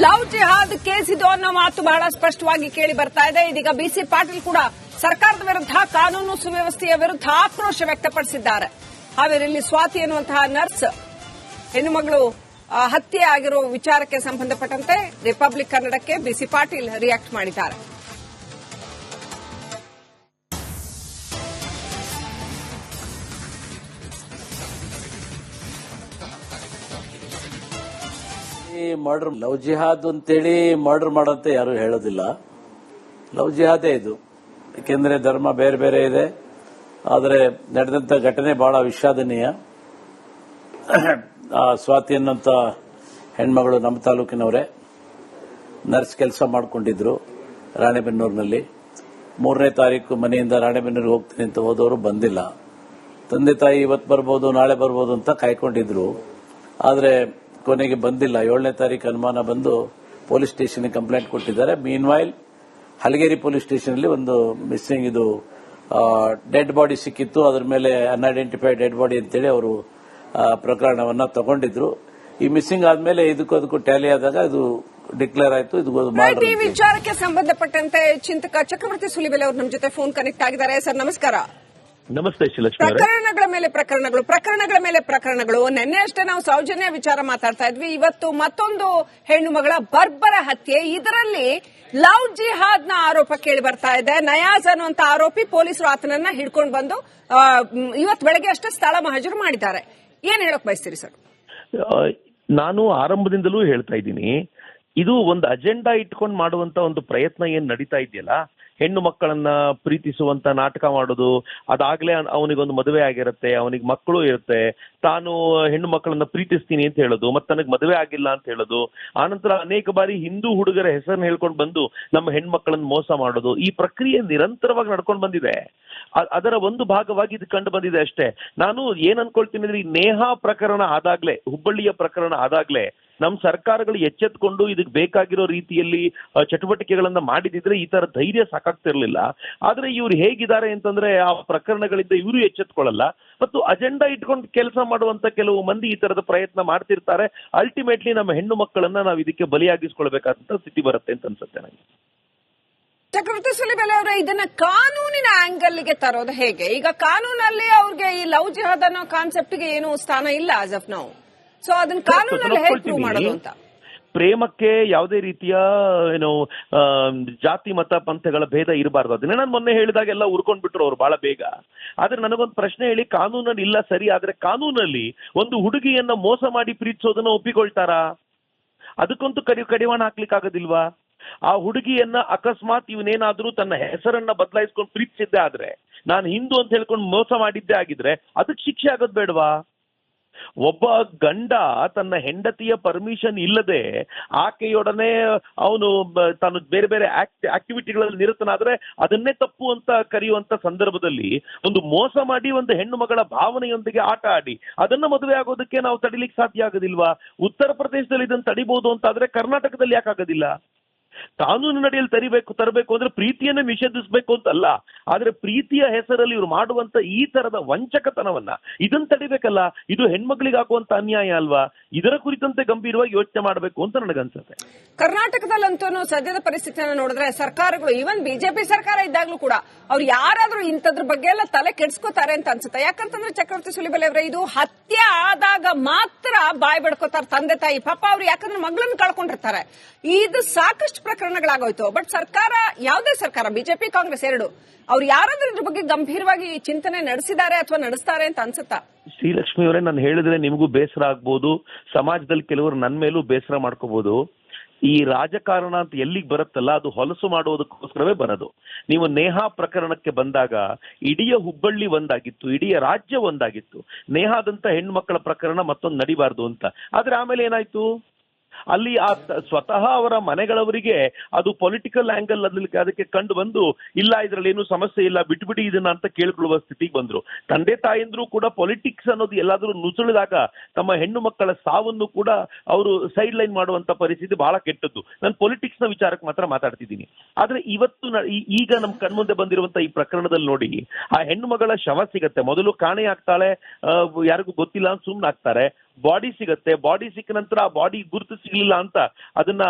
ಲವ್ ಜಿಹಾದ್ ಕೇಸ್ ಇದು ಅನ್ನೋ ಮಾತು ಬಹಳ ಸ್ಪಷ್ಟವಾಗಿ ಕೇಳಿ ಬರ್ತಾ ಇದೆ. ಇದೀಗ ಬಿಸಿ ಪಾಟೀಲ್ ಕೂಡ ಸರ್ಕಾರದ ವಿರುದ್ಧ, ಕಾನೂನು ಸುವ್ಯವಸ್ಥೆಯ ವಿರುದ್ಧ ಆಕ್ರೋಶ ವ್ಯಕ್ತಪಡಿಸಿದ್ದಾರೆ. ಹಾವೇರಿಯಲ್ಲಿ ಸ್ವಾತಿ ಎನ್ನುವಂತಹ ನರ್ಸ್ ಹೆಣ್ಣುಮಗಳು ಹತ್ಯೆ ಆಗಿರುವ ವಿಚಾರಕ್ಕೆ ಸಂಬಂಧಪಟ್ಟಂತೆ ರಿಪಬ್ಲಿಕ್ ಕನ್ನಡಕ್ಕೆ ಬಿಸಿ ಪಾಟೀಲ್ ರಿಯಾಕ್ಟ್ ಮಾಡಿದ್ದಾರೆ. ಮರ್ಡರ್ ಲವ್ ಜಿಹಾದ್ ಅಂತೇಳಿ ಮರ್ಡರ್ ಮಾಡಂತ ಯಾರು ಹೇಳೋದಿಲ್ಲ. ಲವ್ ಜಿಹಾದೇ ಇದು. ಯಾಕೆಂದ್ರೆ ಧರ್ಮ ಬೇರೆ ಬೇರೆ ಇದೆ, ಆದರೆ ನಡೆದಂತ ಘಟನೆ ಬಹಳ ವಿಷಾದನೀಯ. ಸ್ವಾತಿ ಅನ್ನೋಂಥ ಹೆಣ್ಮಗಳು ನಮ್ಮ ತಾಲೂಕಿನವರೇ, ನರ್ಸ್ ಕೆಲಸ ಮಾಡಿಕೊಂಡಿದ್ರು ರಾಣೆಬೆನ್ನೂರಿನಲ್ಲಿ. 3ನೇ ತಾರೀಕು ಮನೆಯಿಂದ ರಾಣೆಬೆನ್ನೂರಿಗೆ ಹೋಗ್ತೀನಿ ಅಂತ ಹೋದವರು ಬಂದಿಲ್ಲ. ತಂದೆ ತಾಯಿ ಇವತ್ತು ಬರ್ಬೋದು ನಾಳೆ ಬರ್ಬೋದು ಅಂತ ಕಾಯ್ಕೊಂಡಿದ್ರು, ಆದರೆ ಕೊನೆಗೆ ಬಂದಿಲ್ಲ. 7ನೇ ತಾರೀಕು ಅನುಮಾನ ಬಂದು ಪೊಲೀಸ್ ಸ್ಟೇಷನ್ಗೆ ಕಂಪ್ಲೇಂಟ್ ಕೊಟ್ಟಿದ್ದಾರೆ. ಮೀನ್ವೈಲ್ ಹಲಗೇರಿ ಪೊಲೀಸ್ ಸ್ಟೇಷನ್ನಲ್ಲಿ ಒಂದು ಮಿಸ್ಸಿಂಗ್ ಇದು ಡೆಡ್ ಬಾಡಿ ಸಿಕ್ಕಿತ್ತು. ಅದರ ಮೇಲೆ ಅನ್ಐಡೆಂಟಿಫೈಡ್ ಡೆಡ್ ಬಾಡಿ ಅಂತೇಳಿ ಅವರು ಪ್ರಕರಣವನ್ನ ತಗೊಂಡಿದ್ರು. ಈ ಮಿಸ್ಸಿಂಗ್ ಆದ್ಮೇಲೆ ಇದಕ್ಕೂ ಟ್ಯಾಲಿ ಆದಾಗ ಇದು ಡಿಕ್ಲೇರ್ ಆಯಿತು. ಇದು ಈ ವಿಚಾರಕ್ಕೆ ಸಂಬಂಧಪಟ್ಟಂತೆ ಚಿಂತಕ ಚಕ್ರವರ್ತಿ ಸೂಲಿಬೆಲೆ ಅವರು ನಮ್ಮ ಜೊತೆ ಫೋನ್ ಕನೆಕ್ಟ್ ಆಗಿದ್ದಾರೆ. ಸರ್ ನಮಸ್ಕಾರ. ನಮಸ್ತೆ ಶ್ರೀಲಕ್ಷ್ಮಿ. ಪ್ರಕರಣಗಳ ಮೇಲೆ ಪ್ರಕರಣಗಳು. ನಿನ್ನೆ ಅಷ್ಟೇ ನಾವು ಸೌಜನ್ಯ ವಿಚಾರ ಮಾತಾಡ್ತಾ ಇದ್ವಿ. ಇವತ್ತು ಮತ್ತೊಂದು ಹೆಣ್ಣು ಮಗಳ ಬರ್ಬರ ಹತ್ಯೆ. ಇದರಲ್ಲಿ ಲವ್ ಜಿಹಾದ್ ನ ಆರೋಪ ಕೇಳಿ ಬರ್ತಾ ಇದೆ. ನಯಾಜ್ ಅನ್ನುವಂತ ಆರೋಪಿ ಪೊಲೀಸರು ಆತನನ್ನ ಹಿಡ್ಕೊಂಡು ಬಂದು ಇವತ್ತು ಬೆಳಗ್ಗೆ ಅಷ್ಟೇ ಸ್ಥಳ ಮಹಜರು ಮಾಡಿದ್ದಾರೆ. ಏನ್ ಹೇಳಕ್ ಬಯಸ್ತೀರಿ ಸರ್? ನಾನು ಆರಂಭದಿಂದಲೂ ಹೇಳ್ತಾ ಇದ್ದೀನಿ, ಇದು ಒಂದು ಅಜೆಂಡಾ ಇಟ್ಕೊಂಡು ಮಾಡುವಂತ ಒಂದು ಪ್ರಯತ್ನ ಏನ್ ನಡೀತಾ ಇದೆಯಲ್ಲ, ಹೆಣ್ಣು ಮಕ್ಕಳನ್ನ ಪ್ರೀತಿಸುವಂತ ನಾಟಕ ಮಾಡೋದು, ಅದಾಗ್ಲೇ ಅವನಿಗೊಂದು ಮದುವೆ ಆಗಿರುತ್ತೆ, ಅವನಿಗೆ ಮಕ್ಕಳು ಇರುತ್ತೆ, ತಾನು ಹೆಣ್ಣು ಮಕ್ಕಳನ್ನ ಪ್ರೀತಿಸ್ತೀನಿ ಅಂತ ಹೇಳೋದು, ಮತ್ತೆ ನನಗೆ ಮದುವೆ ಆಗಿಲ್ಲ ಅಂತ ಹೇಳೋದು, ಆನಂತರ ಅನೇಕ ಬಾರಿ ಹಿಂದೂ ಹುಡುಗರ ಹೆಸರನ್ನ ಹೇಳ್ಕೊಂಡು ಬಂದು ನಮ್ಮ ಹೆಣ್ಮಕ್ಳನ್ನ ಮೋಸ ಮಾಡೋದು, ಈ ಪ್ರಕ್ರಿಯೆ ನಿರಂತರವಾಗಿ ನಡ್ಕೊಂಡು ಬಂದಿದೆ. ಅದರ ಒಂದು ಭಾಗವಾಗಿ ಇದು ಕಂಡು ಬಂದಿದೆ ಅಷ್ಟೇ. ನಾನು ಏನ್ ಅನ್ಕೊಳ್ತೀನಿ ಅಂದ್ರೆ, ಈ ನೇಹಾ ಪ್ರಕರಣ ಆದಾಗ್ಲೇ, ಹುಬ್ಬಳ್ಳಿಯ ಪ್ರಕರಣ ಆದಾಗ್ಲೇ ನಮ್ಮ ಸರ್ಕಾರಗಳು ಎಚ್ಚೆತ್ಕೊಂಡು ಇದಕ್ಕೆ ಬೇಕಾಗಿರೋ ರೀತಿಯಲ್ಲಿ ಚಟುವಟಿಕೆಗಳನ್ನ ಮಾಡಿದಿದ್ರೆ ಈ ತರ ಧೈರ್ಯ ಸಾಕಾಗ್ತಿರ್ಲಿಲ್ಲ. ಆದ್ರೆ ಇವ್ರು ಹೇಗಿದ್ದಾರೆ ಅಂತಂದ್ರೆ, ಆ ಪ್ರಕರಣಗಳಿಂದ ಇವರು ಎಚ್ಚೆತ್ಕೊಳ್ಳಲ್ಲ ಮತ್ತು ಅಜೆಂಡಾ ಇಟ್ಕೊಂಡು ಕೆಲಸ ಮಾಡುವಂತ ಕೆಲವು ಮಂದಿ ಈ ತರದ ಪ್ರಯತ್ನ ಮಾಡ್ತಿರ್ತಾರೆ. ಅಲ್ಟಿಮೇಟ್ಲಿ ನಮ್ಮ ಹೆಣ್ಣು ಮಕ್ಕಳನ್ನ ನಾವು ಇದಕ್ಕೆ ಬಲಿಯಾಗಿಸ್ಕೊಳ್ಬೇಕಾದಂತ ಸ್ಥಿತಿ ಬರುತ್ತೆ ಅಂತ ಅನ್ಸುತ್ತೆ ನನಗೆ. ಚಕ್ರವರ್ತಿ ಸೂಲಿಬೆಲೆ ಅವರೇ, ಇದನ್ನ ಕಾನೂನಿನ ಆಂಗಲ್ಗೆ ತರೋದು ಹೇಗೆ? ಈಗ ಕಾನೂನಲ್ಲಿ ಅವ್ರಿಗೆ ಈ ಲವ್ ಜಿಹಾದ್ ಅನ್ನೋ ಕಾನ್ಸೆಪ್ಟ್ಗೆ ಏನು ಸ್ಥಾನ ಇಲ್ಲ ಆಸ್ ಆಫ್ ನೌ. ಸೊ ಅದನ್ನ ಕಾನೂನಲ್ಲಿ ಹೇಗೆ ಪ್ರೂವ್ ಮಾಡೋದು ಅಂತ? ಪ್ರೇಮಕ್ಕೆ ಯಾವುದೇ ರೀತಿಯ ಜಾತಿ ಮತ ಪಂಥಗಳ ಭೇದ ಇರಬಾರ್ದು. ಅದನ್ನೇ ನಾನು ಮೊನ್ನೆ ಹೇಳಿದಾಗ ಎಲ್ಲ ಉರ್ಕೊಂಡ್ಬಿಟ್ರು ಅವ್ರು ಬಹಳ ಬೇಗ. ಆದ್ರೆ ನನಗೊಂದು ಪ್ರಶ್ನೆ ಹೇಳಿ, ಕಾನೂನಲ್ಲಿ ಇಲ್ಲ ಸರಿ, ಆದ್ರೆ ಕಾನೂನಲ್ಲಿ ಒಂದು ಹುಡುಗಿಯನ್ನ ಮೋಸ ಮಾಡಿ ಪ್ರೀತಿಸೋದನ್ನ ಒಪ್ಪಿಕೊಳ್ತಾರಾ? ಅದಕ್ಕಂತೂ ಕಡಿವಾಣ ಹಾಕ್ಲಿಕ್ಕೆ ಆಗೋದಿಲ್ವಾ? ಆ ಹುಡುಗಿಯನ್ನ ಅಕಸ್ಮಾತ್ ಇವನೇನಾದ್ರೂ ತನ್ನ ಹೆಸರನ್ನ ಬದಲಾಯಿಸ್ಕೊಂಡು ಪ್ರೀತಿಸಿದ್ದೆ ಆದ್ರೆ, ನಾನು ಹಿಂದೂ ಅಂತ ಹೇಳ್ಕೊಂಡು ಮೋಸ ಮಾಡಿದ್ದೆ ಆಗಿದ್ರೆ ಅದಕ್ಕೆ ಶಿಕ್ಷೆ ಆಗೋದ್ ಬೇಡವಾ? ಒಬ್ಬ ಗಂಡ ತನ್ನ ಹೆಂಡತಿಯ ಪರ್ಮಿಷನ್ ಇಲ್ಲದೆ ಆಕೆಯೊಡನೆ ಅವನು ತಾನು ಬೇರೆ ಬೇರೆ ಆಕ್ಟಿವಿಟಿಗಳಲ್ಲಿ ನಿರತನಾದ್ರೆ ಅದನ್ನೇ ತಪ್ಪು ಅಂತ ಕರೆಯುವಂತ ಸಂದರ್ಭದಲ್ಲಿ ಒಂದು ಮೋಸ ಮಾಡಿ ಒಂದು ಹೆಣ್ಣು ಮಗಳ ಭಾವನೆಯೊಂದಿಗೆ ಆಟ ಆಡಿ ಅದನ್ನ ಮದುವೆ ಆಗೋದಕ್ಕೆ ನಾವು ತಡಿಲಿಕ್ಕೆ ಸಾಧ್ಯ ಆಗೋದಿಲ್ವಾ? ಉತ್ತರ ಪ್ರದೇಶದಲ್ಲಿ ಇದನ್ನು ತಡಿಬಹುದು ಅಂತಾದ್ರೆ ಕರ್ನಾಟಕದಲ್ಲಿ ಯಾಕಾಗೋದಿಲ್ಲ? ಕಾನೂನು ನಡೆಯಲ್ಲಿ ತರಬೇಕು ಅಂದ್ರೆ ಪ್ರೀತಿಯನ್ನ ನಿಷೇಧಿಸಬೇಕು ಅಂತಲ್ಲ, ಆದ್ರೆ ಪ್ರೀತಿಯ ಹೆಸರಲ್ಲಿ ಇವರು ಮಾಡುವಂತ ಈ ತರದ ವಂಚಕತನವನ್ನ ಇದನ್ನ ತಡಿಬೇಕಲ್ಲ. ಇದು ಹೆಣ್ಮಕ್ಳಿಗೆ ಹಾಕುವಂತ ಅನ್ಯಾಯ ಅಲ್ವಾ? ಇದರ ಕುರಿತಂತೆ ಗಂಭೀರವಾಗಿ ಯೋಚನೆ ಮಾಡಬೇಕು ಅಂತ ನನಗನ್ಸುತ್ತೆ. ಕರ್ನಾಟಕದಲ್ಲಂತೂ ಸದ್ಯದ ಪರಿಸ್ಥಿತಿಯನ್ನು ನೋಡಿದ್ರೆ ಸರ್ಕಾರಗಳು, ಈವನ್ ಬಿಜೆಪಿ ಸರ್ಕಾರ ಇದ್ದಾಗ್ಲೂ ಕೂಡ ಅವ್ರು ಯಾರಾದ್ರೂ ಇಂಥದ್ರ ಬಗ್ಗೆ ಎಲ್ಲ ತಲೆ ಕೆಡಿಸ್ಕೋತಾರೆ ಅಂತ ಅನ್ಸುತ್ತೆ. ಯಾಕಂತಂದ್ರೆ ಚಕ್ರವರ್ತಿ ಸೂಲಿಬೆಲೆ ಅವರೇ, ಇದು ಹತ್ಯೆ ಆದಾಗ ಮಾತ್ರ ಬಾಯ್ ಬಡ್ಕೋತಾರೆ ತಂದೆ ತಾಯಿ. ಪಾಪ ಅವ್ರು ಯಾಕಂದ್ರೆ ಮಗಳನ್ನ ಕಳ್ಕೊಂಡಿರ್ತಾರೆ. ಇದು ಸಾಕಷ್ಟು ಪ್ರಕರಣಗಳಾಗೋಯ್ತು. ಬಟ್ ಸರ್ಕಾರ, ಯಾವುದೇ ಸರ್ಕಾರ, ಬಿಜೆಪಿ ಕಾಂಗ್ರೆಸ್ ಎರಡು, ಅವ್ರು ಯಾರಾದ್ರೂ ಇದ್ರ ಬಗ್ಗೆ ಗಂಭೀರವಾಗಿ ಚಿಂತನೆ ನಡೆಸಿದ್ದಾರೆ ಅಥವಾ ನಡೆಸ್ತಾರೆ ಅಂತ ಅನ್ಸುತ್ತಾ? ಶ್ರೀಲಕ್ಷ್ಮಿ ಅವರೇ, ನಾನು ಹೇಳಿದ್ರೆ ನಿಮಗೂ ಬೇಸರ ಆಗ್ಬೋದು, ಸಮಾಜದಲ್ಲಿ ಕೆಲವರು ನನ್ನ ಮೇಲೂ ಬೇಸರ ಮಾಡ್ಕೋಬಹುದು. ಈ ರಾಜಕಾರಣ ಅಂತ ಎಲ್ಲಿಗೆ ಬರುತ್ತಲ್ಲ ಅದು ಹೊಲಸು ಮಾಡುವುದಕ್ಕೋಸ್ಕರವೇ ಬರೋದು. ನೀವು ನೇಹಾ ಪ್ರಕರಣಕ್ಕೆ ಬಂದಾಗ ಇಡೀ ಹುಬ್ಬಳ್ಳಿ ಒಂದಾಗಿತ್ತು, ಇಡೀ ರಾಜ್ಯ ಒಂದಾಗಿತ್ತು. ನೇಹಾದಂತ ಹೆಣ್ಮಕ್ಳ ಪ್ರಕರಣ ಮತ್ತೊಂದು ನಡಿಬಾರ್ದು ಅಂತ. ಆದ್ರೆ ಆಮೇಲೆ ಏನಾಯ್ತು, ಅಲ್ಲಿ ಸ್ವತಃ ಅವರ ಮನೆಗಳವರಿಗೆ ಅದು ಪೊಲಿಟಿಕಲ್ ಆಂಗಲ್ ಅದಕ್ಕೆ ಕಂಡು ಬಂದು, ಇಲ್ಲ ಇದ್ರಲ್ಲಿ ಏನು ಸಮಸ್ಯೆ ಇಲ್ಲ, ಬಿಟ್ಬಿಡಿ ಇದನ್ನ ಅಂತ ಕೇಳ್ಕೊಳ್ಳುವ ಸ್ಥಿತಿಗೆ ಬಂದ್ರು. ತಂದೆ ತಾಯಂದ್ರು ಕೂಡ ಪೊಲಿಟಿಕ್ಸ್ ಅನ್ನೋದು ಎಲ್ಲಾದ್ರೂ ನುಸುಳಿದಾಗ ತಮ್ಮ ಹೆಣ್ಣು ಮಕ್ಕಳ ಸಾವನ್ನು ಕೂಡ ಅವರು ಸೈಡ್ ಲೈನ್ ಮಾಡುವಂತ ಪರಿಸ್ಥಿತಿ ಬಹಳ ಕೆಟ್ಟದ್ದು. ನಾನು ಪೊಲಿಟಿಕ್ಸ್ ನ ವಿಚಾರಕ್ಕೆ ಮಾತ್ರ ಮಾತಾಡ್ತಿದ್ದೀನಿ. ಆದ್ರೆ ಇವತ್ತು ಈಗ ನಮ್ ಕಣ್ಮುಂದೆ ಬಂದಿರುವಂತ ಈ ಪ್ರಕರಣದಲ್ಲಿ ನೋಡಿ, ಆ ಹೆಣ್ಣು ಮಗಳ ಶವ ಸಿಗತ್ತೆ. ಮೊದಲು ಕಾಣೆ ಆಗ್ತಾಳೆ, ಯಾರಿಗೂ ಗೊತ್ತಿಲ್ಲ ಅಂತ ಸುಮ್ನೆ ಆಗ್ತಾರೆ. ಬಾಡಿ ಸಿಗತ್ತೆ, ಬಾಡಿ ಸಿಕ್ಕ ನಂತರ ಆ ಬಾಡಿ ಗುರುತು ಸಿಗ್ಲಿಲ್ಲ ಅಂತ ಅದನ್ನ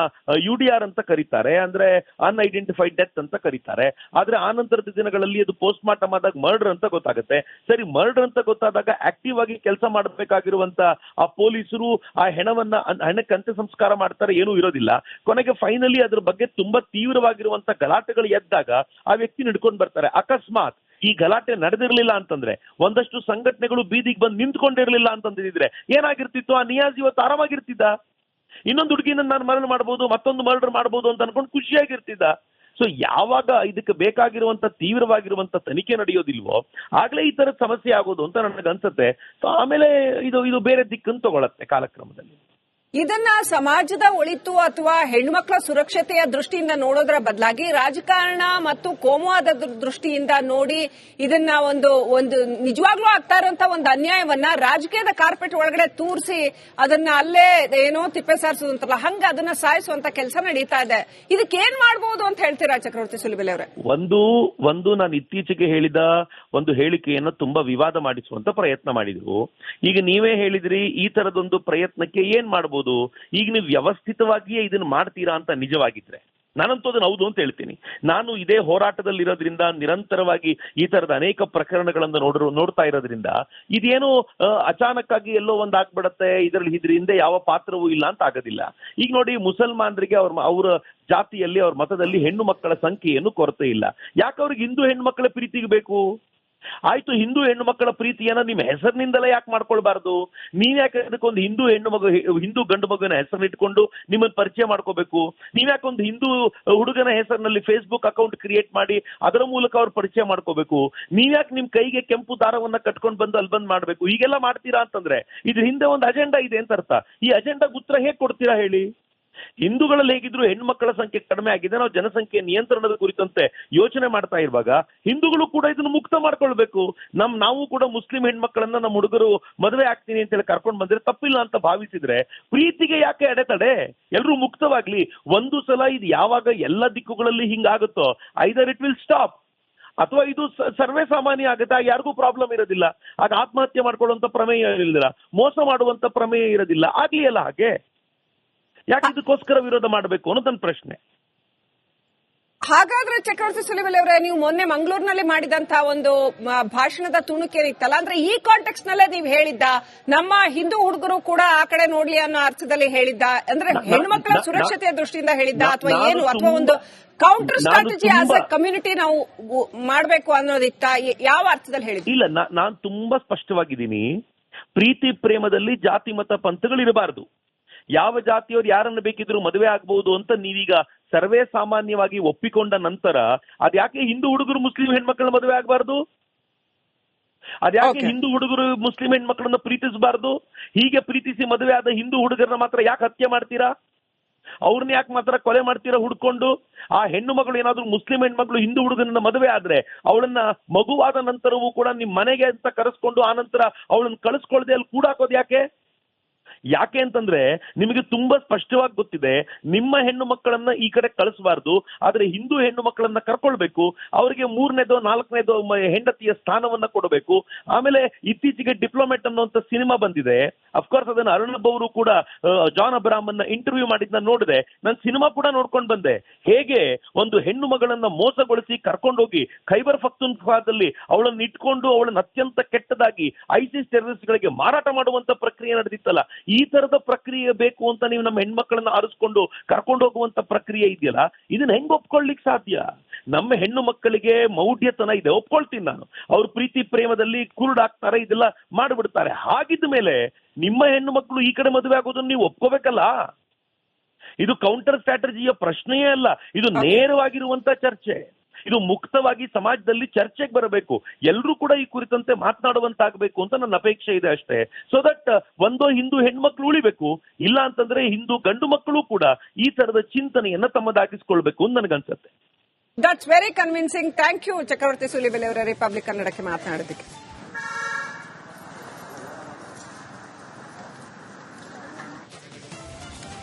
UDR ಅಂತ ಕರೀತಾರೆ, ಅಂದ್ರೆ ಅನ್ಐಡೆಂಟಿಫೈಡ್ ಡೆತ್ ಅಂತ ಕರೀತಾರೆ. ಆದ್ರೆ ಆ ನಂತರದ ದಿನಗಳಲ್ಲಿ ಅದು ಪೋಸ್ಟ್ ಮಾರ್ಟಮ್ ಆದಾಗ ಮರ್ಡರ್ ಅಂತ ಗೊತ್ತಾಗುತ್ತೆ. ಸರಿ, ಮರ್ಡರ್ ಅಂತ ಗೊತ್ತಾದಾಗ ಆಕ್ಟಿವ್ ಆಗಿ ಕೆಲಸ ಮಾಡಬೇಕಾಗಿರುವಂತ ಆ ಪೊಲೀಸರು ಆ ಹೆಣಕ್ಕೆ ಅಂತ್ಯ ಸಂಸ್ಕಾರ ಮಾಡ್ತಾರೆ, ಏನೂ ಇರೋದಿಲ್ಲ. ಕೊನೆಗೆ ಫೈನಲಿ ಅದ್ರ ಬಗ್ಗೆ ತುಂಬಾ ತೀವ್ರವಾಗಿರುವಂತ ಗಲಾಟೆಗಳು ಎದ್ದಾಗ ಆ ವ್ಯಕ್ತಿ ಹಿಡ್ಕೊಂಡು ಬರ್ತಾರೆ. ಅಕಸ್ಮಾತ್ ಈ ಗಲಾಟೆ ನಡೆದಿರ್ಲಿಲ್ಲ ಅಂತಂದ್ರೆ, ಒಂದಷ್ಟು ಸಂಘಟನೆಗಳು ಬೀದಿಗೆ ಬಂದು ನಿಂತ್ಕೊಂಡಿರ್ಲಿಲ್ಲ ಅಂತಂದಿದ್ರೆ ಏನಾಗಿರ್ತಿತ್ತು? ಆ ನಿಯಾಜ್ ಇವತ್ತು ಆರಾಮಾಗಿರ್ತಿದ್ದ. ಇನ್ನೊಂದು ಹುಡುಗಿನ ನಾನು ಮರಣ ಮಾಡ್ಬೋದು, ಮತ್ತೊಂದು ಮರ್ಡರ್ ಮಾಡ್ಬೋದು ಅಂತ ಅನ್ಕೊಂಡು ಖುಷಿಯಾಗಿರ್ತಿದ್ದ. ಸೊ ಯಾವಾಗ ಇದಕ್ಕೆ ಬೇಕಾಗಿರುವಂತ ತೀವ್ರವಾಗಿರುವಂತ ತನಿಖೆ ನಡೆಯೋದಿಲ್ವೋ ಆಗ್ಲೇ ಈ ತರದ ಸಮಸ್ಯೆ ಆಗೋದು ಅಂತ ನನಗನ್ಸುತ್ತೆ. ಸೊ ಆಮೇಲೆ ಇದು ಬೇರೆ ದಿಕ್ಕನ್ನು ತಗೊಳತ್ತೆ ಕಾಲಕ್ರಮದಲ್ಲಿ. ಇದನ್ನ ಸಮಾಜದ ಒಳಿತು ಅಥವಾ ಹೆಣ್ಮಕ್ಳ ಸುರಕ್ಷತೆಯ ದೃಷ್ಟಿಯಿಂದ ನೋಡೋದ್ರ ಬದಲಾಗಿ ರಾಜಕಾರಣ ಮತ್ತು ಕೋಮುವಾದದ ದೃಷ್ಟಿಯಿಂದ ನೋಡಿ ಇದನ್ನ ಒಂದು ನಿಜವಾಗ್ಲೂ ಆಗ್ತಾ ಇರುವಂತ ಒಂದು ಅನ್ಯಾಯವನ್ನ ರಾಜಕೀಯದ ಕಾರ್ಪೆಟ್ ಒಳಗಡೆ ತೂರಿಸಿ ಅದನ್ನ ಅಲ್ಲೇ ಏನೋ ತಿಪ್ಪೆ ಸಾರಿಸೋದು ಅಂತಲ್ಲ, ಹಂಗ ಅದನ್ನ ಸಾಯಿಸುವಂತ ಕೆಲಸ ನಡೀತಾ ಇದೆ. ಇದಕ್ಕೆ ಏನ್ ಮಾಡಬಹುದು ಅಂತ ಹೇಳ್ತೀರಾ ಚಕ್ರವರ್ತಿ ಸುಲಿಬೆಲೆ ಅವರೇ? ಒಂದು ನಾನು ಇತ್ತೀಚೆಗೆ ಹೇಳಿದ ಒಂದು ಹೇಳಿಕೆಯನ್ನು ತುಂಬಾ ವಿವಾದ ಮಾಡಿಸುವಂತ ಪ್ರಯತ್ನ ಮಾಡಿದ್ರು. ಈಗ ನೀವೇ ಹೇಳಿದ್ರಿ, ಈ ತರದೊಂದು ಪ್ರಯತ್ನಕ್ಕೆ ಏನ್ ಮಾಡಬಹುದು, ಈಗ ನೀವು ವ್ಯವಸ್ಥಿತವಾಗಿಯೇ ಇದನ್ನ ಮಾಡ್ತೀರಾ ಅಂತ ನಿಜವಾಗಿದ್ರೆ ನಾನಂತೂ ಅದನ್ನ ಹೌದು ಅಂತ ಹೇಳ್ತೀನಿ. ನಾನು ಇದೇ ಹೋರಾಟದಲ್ಲಿ ಇರೋದ್ರಿಂದ, ನಿರಂತರವಾಗಿ ಈ ತರದ ಅನೇಕ ಪ್ರಕರಣಗಳನ್ನು ನೋಡ್ತಾ ಇರೋದ್ರಿಂದ ಇದೇನು ಅಚಾನಕ್ ಆಗಿ ಎಲ್ಲೋ ಒಂದ್ ಆಗ್ಬಿಡತ್ತೆ, ಇದ್ರ ಹಿಂದೆ ಯಾವ ಪಾತ್ರವೂ ಇಲ್ಲ ಅಂತ ಆಗೋದಿಲ್ಲ. ಈಗ ನೋಡಿ, ಮುಸಲ್ಮಾನರಿಗೆ ಅವರ ಜಾತಿಯಲ್ಲಿ, ಅವ್ರ ಮತದಲ್ಲಿ ಹೆಣ್ಣು ಮಕ್ಕಳ ಸಂಖ್ಯೆಯನ್ನು ಕೊರತೆ ಇಲ್ಲ. ಯಾಕೆ ಅವ್ರಿಗೆ ಹಿಂದೂ ಹೆಣ್ಣು ಮಕ್ಕಳ ಪ್ರೀತಿಗೆ ಬೇಕು? ಆಯ್ತು, ಹಿಂದೂ ಹೆಣ್ಣು ಮಕ್ಕಳ ಪ್ರೀತಿಯನ್ನ ನಿಮ್ಮ ಹೆಸರಿನಿಂದಲೇ ಯಾಕೆ ಮಾಡ್ಕೊಳ್ಬಾರ್ದು? ನೀವ್ಯಾಕೆ ಅದಕ್ಕೊಂದು ಹಿಂದೂ ಗಂಡು ಮಗುವಿನ ಹೆಸರನ್ನ ಇಟ್ಕೊಂಡು ನಿಮ್ಮನ್ನ ಪರಿಚಯ ಮಾಡ್ಕೋಬೇಕು? ನೀವ್ಯಾಕೊಂದು ಹಿಂದೂ ಹುಡುಗನ ಹೆಸರಿನಲ್ಲಿ ಫೇಸ್ಬುಕ್ ಅಕೌಂಟ್ ಕ್ರಿಯೇಟ್ ಮಾಡಿ ಅದರ ಮೂಲಕ ಅವ್ರು ಪರಿಚಯ ಮಾಡ್ಕೋಬೇಕು? ನೀವ್ಯಾಕೆ ನಿಮ್ ಕೈಗೆ ಕೆಂಪು ದಾರವನ್ನ ಕಟ್ಕೊಂಡು ಬಂದು ಅಲ್ಲಿ ಬಂದ್ ಮಾಡ್ಬೇಕು? ಹೀಗೆಲ್ಲ ಮಾಡ್ತೀರಾ ಅಂತಂದ್ರೆ ಇದ್ರ ಹಿಂದೆ ಒಂದು ಅಜೆಂಡಾ ಇದೆ ಅಂತ ಅರ್ಥ. ಈ ಅಜೆಂಡಾಗ ಉತ್ತರ ಹೇಗೆ ಕೊಡ್ತೀರಾ ಹೇಳಿ? ಹಿಂದೂಗಳಲ್ಲಿ ಹೇಗಿದ್ರು ಹೆಣ್ಣು ಮಕ್ಕಳ ಸಂಖ್ಯೆ ಕಡಿಮೆ ಆಗಿದೆ, ನಾವು ಜನಸಂಖ್ಯೆ ನಿಯಂತ್ರಣದ ಕುರಿತಂತೆ ಯೋಚನೆ ಮಾಡ್ತಾ ಇರುವಾಗ ಹಿಂದೂಗಳು ಕೂಡ ಇದನ್ನು ಮುಕ್ತ ಮಾಡ್ಕೊಳ್ಬೇಕು. ನಾವು ಕೂಡ ಮುಸ್ಲಿಂ ಹೆಣ್ಮಕ್ಳನ್ನ ನಮ್ಮ ಹುಡುಗರು ಮದುವೆ ಆಗ್ತೀನಿ ಅಂತ ಹೇಳಿ ಕರ್ಕೊಂಡು ಬಂದ್ರೆ ತಪ್ಪಿಲ್ಲ ಅಂತ ಭಾವಿಸಿದ್ರೆ ಪ್ರೀತಿಗೆ ಯಾಕೆ ಅಡೆತಡೆ? ಎಲ್ರೂ ಮುಕ್ತವಾಗ್ಲಿ. ಒಂದು ಸಲ ಇದು ಯಾವಾಗ ಎಲ್ಲ ದಿಕ್ಕುಗಳಲ್ಲಿ ಹಿಂಗಾಗುತ್ತೋ ಐದರ್ ಇಟ್ ವಿಲ್ ಸ್ಟಾಪ್, ಅಥವಾ ಇದು ಸರ್ವೇ ಸಾಮಾನ್ಯ ಆಗುತ್ತೆ. ಯಾರಿಗೂ ಪ್ರಾಬ್ಲಮ್ ಇರೋದಿಲ್ಲ. ಆಗ ಆತ್ಮಹತ್ಯೆ ಮಾಡ್ಕೊಳ್ಳುವಂತ ಪ್ರಮೇಯ ಇರೋದಿಲ್ಲ, ಮೋಸ ಮಾಡುವಂತ ಪ್ರಮೇಯ ಇರೋದಿಲ್ಲ. ಆಗ್ಲಿ ಅಲ್ಲ ಹಾಗೆ? ಯಾಕೆ ಇದಕ್ಕೋಸ್ಕರ ವಿರೋಧ ಮಾಡಬೇಕು ಅನ್ನೋದು ನನ್ನ ಪ್ರಶ್ನೆ. ಹಾಗಾದ್ರೆ ಚಕ್ರವರ್ತಿ ಸುಲಿಬೆಲೆ ಅವರೇ, ನೀವು ಮೊನ್ನೆ ಮಂಗಳೂರಿನಲ್ಲಿ ಮಾಡಿದಂತ ಒಂದು ಭಾಷಣದ ತುಣುಕೇನಿತ್ತಲ್ಲ, ಅಂದ್ರೆ ಈ ಕಾಂಟೆಕ್ಸ್ಟ್ ನಲ್ಲೇ ನೀವು ಹೇಳಿದ್ದ ನಮ್ಮ ಹಿಂದೂ ಹುಡುಗರು ಕೂಡ ಆ ಕಡೆ ನೋಡ್ಲಿ ಅನ್ನೋ ಅರ್ಥದಲ್ಲಿ ಹೇಳಿದ್ದ, ಅಂದ್ರೆ ಹೆಣ್ಮಕ್ಳ ಸುರಕ್ಷತೆಯ ದೃಷ್ಟಿಯಿಂದ ಹೇಳಿದ್ದ, ಅಥವಾ ಏನು, ಅಥವಾ ಒಂದು counter strategy as A community ನಾವು ಮಾಡಬೇಕು ಅನ್ನೋದಿತ್ತ? ಯಾವ ಅರ್ಥದಲ್ಲಿ ಹೇಳಿದ್ದ? ಇಲ್ಲ, ನಾನು ತುಂಬಾ ಸ್ಪಷ್ಟವಾಗಿದ್ದೀನಿ. ಪ್ರೀತಿ ಪ್ರೇಮದಲ್ಲಿ ಜಾತಿ ಮತ ಪಂಥಗಳಿರಬಾರದು. ಯಾವ ಜಾತಿಯವರು ಯಾರನ್ನು ಬೇಕಿದ್ರು ಮದುವೆ ಆಗಬಹುದು ಅಂತ ನೀವೀಗ ಸರ್ವೇ ಸಾಮಾನ್ಯವಾಗಿ ಒಪ್ಪಿಕೊಂಡ ನಂತರ ಅದ್ಯಾಕೆ ಹಿಂದೂ ಹುಡುಗರು ಮುಸ್ಲಿಂ ಹೆಣ್ಮಕ್ಳನ್ನ ಮದುವೆ ಆಗಬಾರ್ದು? ಅದ್ಯಾಕೆ ಹಿಂದೂ ಹುಡುಗರು ಮುಸ್ಲಿಂ ಹೆಣ್ಮಕ್ಳನ್ನ ಪ್ರೀತಿಸಬಾರ್ದು? ಹೀಗೆ ಪ್ರೀತಿಸಿ ಮದುವೆ ಆದ ಹಿಂದೂ ಹುಡುಗರನ್ನ ಮಾತ್ರ ಯಾಕೆ ಹತ್ಯೆ ಮಾಡ್ತೀರಾ? ಅವ್ರನ್ನ ಯಾಕೆ ಮಾತ್ರ ಕೊಲೆ ಮಾಡ್ತೀರಾ ಹುಡ್ಕೊಂಡು? ಆ ಹೆಣ್ಣು ಮಗಳು ಏನಾದ್ರು ಮುಸ್ಲಿಂ ಹೆಣ್ಮಕ್ಳು ಹಿಂದೂ ಹುಡುಗನನ್ನ ಮದುವೆ ಆದ್ರೆ ಅವಳನ್ನ ಮಗುವಾದ ನಂತರವೂ ಕೂಡ ನಿಮ್ ಮನೆಗೆ ಅಂತ ಕರೆಸ್ಕೊಂಡು ಆ ನಂತರ ಅವಳನ್ನ ಕಳಿಸ್ಕೊಳ್ದೆ ಅಲ್ಲಿ ಕೂಡಾಕೋದು ಯಾಕೆ? ಯಾಕೆ ಅಂತಂದ್ರೆ ನಿಮಗೆ ತುಂಬಾ ಸ್ಪಷ್ಟವಾಗಿ ಗೊತ್ತಿದೆ, ನಿಮ್ಮ ಹೆಣ್ಣು ಮಕ್ಕಳನ್ನ ಈ ಕಡೆ ಕಳಿಸಬಾರ್ದು, ಆದ್ರೆ ಹಿಂದೂ ಹೆಣ್ಣು ಮಕ್ಕಳನ್ನ ಕರ್ಕೊಳ್ಬೇಕು, ಅವರಿಗೆ 3ನೇದೋ 4ನೇದೋ ಹೆಂಡತಿಯ ಸ್ಥಾನವನ್ನ ಕೊಡಬೇಕು. ಆಮೇಲೆ ಇತ್ತೀಚೆಗೆ ಡಿಪ್ಲೊಮೆಟ್ ಅನ್ನುವಂತ ಸಿನಿಮಾ ಬಂದಿದೆ. ಅಫ್ಕೋರ್ಸ್ ಅದನ್ನ ಅರುಣಬ್ ಅವರು ಕೂಡ ಜಾನ್ ಅಬ್ರಾಮ್ ಅನ್ನ ಇಂಟರ್ವ್ಯೂ ಮಾಡಿದ್ನ ನೋಡಿದೆ. ನಾನು ಸಿನಿಮಾ ಕೂಡ ನೋಡ್ಕೊಂಡು ಬಂದೆ. ಹೇಗೆ ಒಂದು ಹೆಣ್ಣು ಮಗಳನ್ನ ಮೋಸಗೊಳಿಸಿ ಕರ್ಕೊಂಡೋಗಿ ಖೈಬರ್ ಪಖ್ತೂನ್ಖ್ವಾದಲ್ಲಿ ಅವಳನ್ನ ಇಟ್ಕೊಂಡು ಅವಳನ್ನ ಅತ್ಯಂತ ಕೆಟ್ಟದಾಗಿ ಐಸಿಸ್ ಟೆರರಿಸ್ಟ್ ಗಳಿಗೆ ಮಾರಾಟ ಮಾಡುವಂತ ಪ್ರಕ್ರಿಯೆ ನಡೆದಿತ್ತಲ್ಲ. ಈ ತರದ ಪ್ರಕ್ರಿಯೆ ಬೇಕು ಅಂತ ನೀವು ನಮ್ಮ ಹೆಣ್ಮಕ್ಳನ್ನ ಆರಿಸ್ಕೊಂಡು ಕರ್ಕೊಂಡು ಹೋಗುವಂತ ಪ್ರಕ್ರಿಯೆ ಇದೆಯಲ್ಲ, ಇದನ್ನ ಹೆಂಗ್ ಒಪ್ಕೊಳ್ಲಿಕ್ಕೆ ಸಾಧ್ಯ? ನಮ್ಮ ಹೆಣ್ಣು ಮಕ್ಕಳಿಗೆ ಮೌಢ್ಯತನ ಇದೆ, ಒಪ್ಕೊಳ್ತೀನಿ ನಾನು. ಅವ್ರ ಪ್ರೀತಿ ಪ್ರೇಮದಲ್ಲಿ ಕುರುಡಾಗ್ತಾರೆ, ಇದೆಲ್ಲ ಮಾಡಿಬಿಡ್ತಾರೆ. ಹಾಗಿದ್ದ ಮೇಲೆ ನಿಮ್ಮ ಹೆಣ್ಣು ಮಕ್ಕಳು ಈ ಕಡೆ ಮದುವೆ ಆಗೋದನ್ನ ನೀವು ಒಪ್ಕೋಬೇಕಲ್ಲ. ಇದು ಕೌಂಟರ್ ಸ್ಟ್ರಾಟಜಿಯ ಪ್ರಶ್ನೆಯೇ ಅಲ್ಲ, ಇದು ನೇರವಾಗಿರುವಂತ ಚರ್ಚೆ. ಇದು ಮುಕ್ತವಾಗಿ ಸಮಾಜದಲ್ಲಿ ಚರ್ಚೆಗೆ ಬರಬೇಕು, ಎಲ್ಲರೂ ಕೂಡ ಈ ಕುರಿತಂತೆ ಮಾತನಾಡುವಂತಾಗಬೇಕು ಅಂತ ನನ್ನ ಅಪೇಕ್ಷೆ ಇದೆ ಅಷ್ಟೇ. ಸೊ ದಟ್ ಒಂದೋ ಹಿಂದೂ ಹೆಣ್ಮಕ್ಳು ಉಳಿಬೇಕು, ಇಲ್ಲ ಅಂತಂದ್ರೆ ಹಿಂದೂ ಗಂಡು ಮಕ್ಕಳು ಕೂಡ ಈ ತರದ ಚಿಂತನೆಯನ್ನ ತಮ್ಮದಾಗಿಸ್ಕೊಳ್ಬೇಕು ಅಂತ ನನಗನ್ಸುತ್ತೆ. That's very convincing. Thank you Chakravarthy Sulibele ಅವರ ರಿಪಬ್ಲಿಕ್ ಕನ್ನಡಕ್ಕೆ ಮಾತನಾಡೋದಕ್ಕೆ.